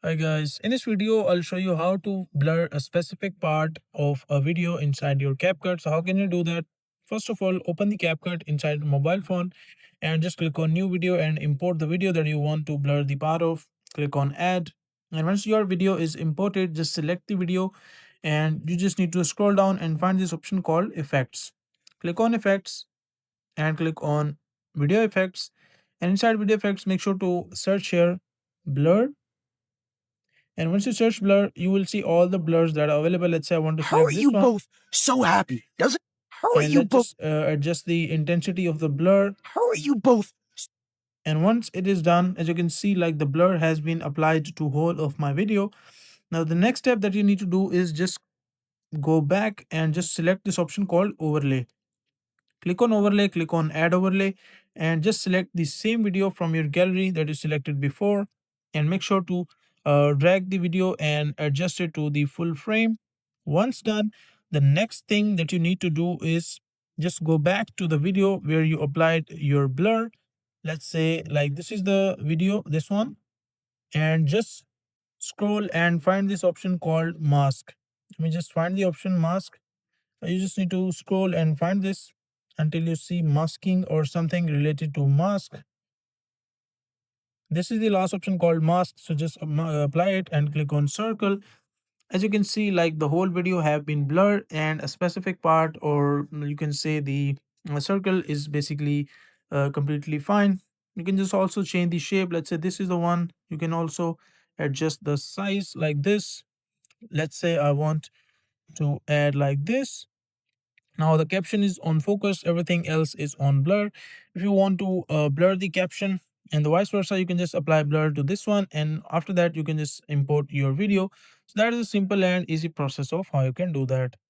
Hi guys, in this video I'll show you how to blur a specific part of a video inside your Capcut. So how can you do that? First of all, open the Capcut inside the mobile phone and just click on new video and import the video that you want to blur the part of. Click on add, and once your video is imported, just select the video and you just need to scroll down and find this option called effects. Click on effects and click on video effects, and inside video effects make sure to search here blur. And once you search blur, you will see all the blurs that are available. Let's say I want to How are select this you one, both so happy? Doesn't how are and you let's both just adjust the intensity of the blur. how are you both And once it is done, as you can see, like the blur has been applied to whole of my video. Now the next step that you need to do is just go back and just select this option called overlay. Click on overlay, click on add overlay, and just select the same video from your gallery that you selected before, and make sure to drag the video and adjust it to the full frame. Once done, the next thing that you need to do is just go back to the video where you applied your blur. Let's say like this is the video, this one, and just scroll and find this option called mask. Let me just find the option mask. You just need to scroll and find this until you see masking or something related to mask. This is the last option called mask. So just apply it and click on circle. As you can see, like the whole video have been blurred and a specific part, or you can say the circle, is basically completely fine. You can just also change the shape. Let's say this is the one. You can also adjust the size like this. Let's say I want to add like this. Now the caption is on focus, everything else is on blur. If you want to blur the caption and the vice versa, you can just apply blur to this one, and after that you can just import your video. So that is a simple and easy process of how you can do that.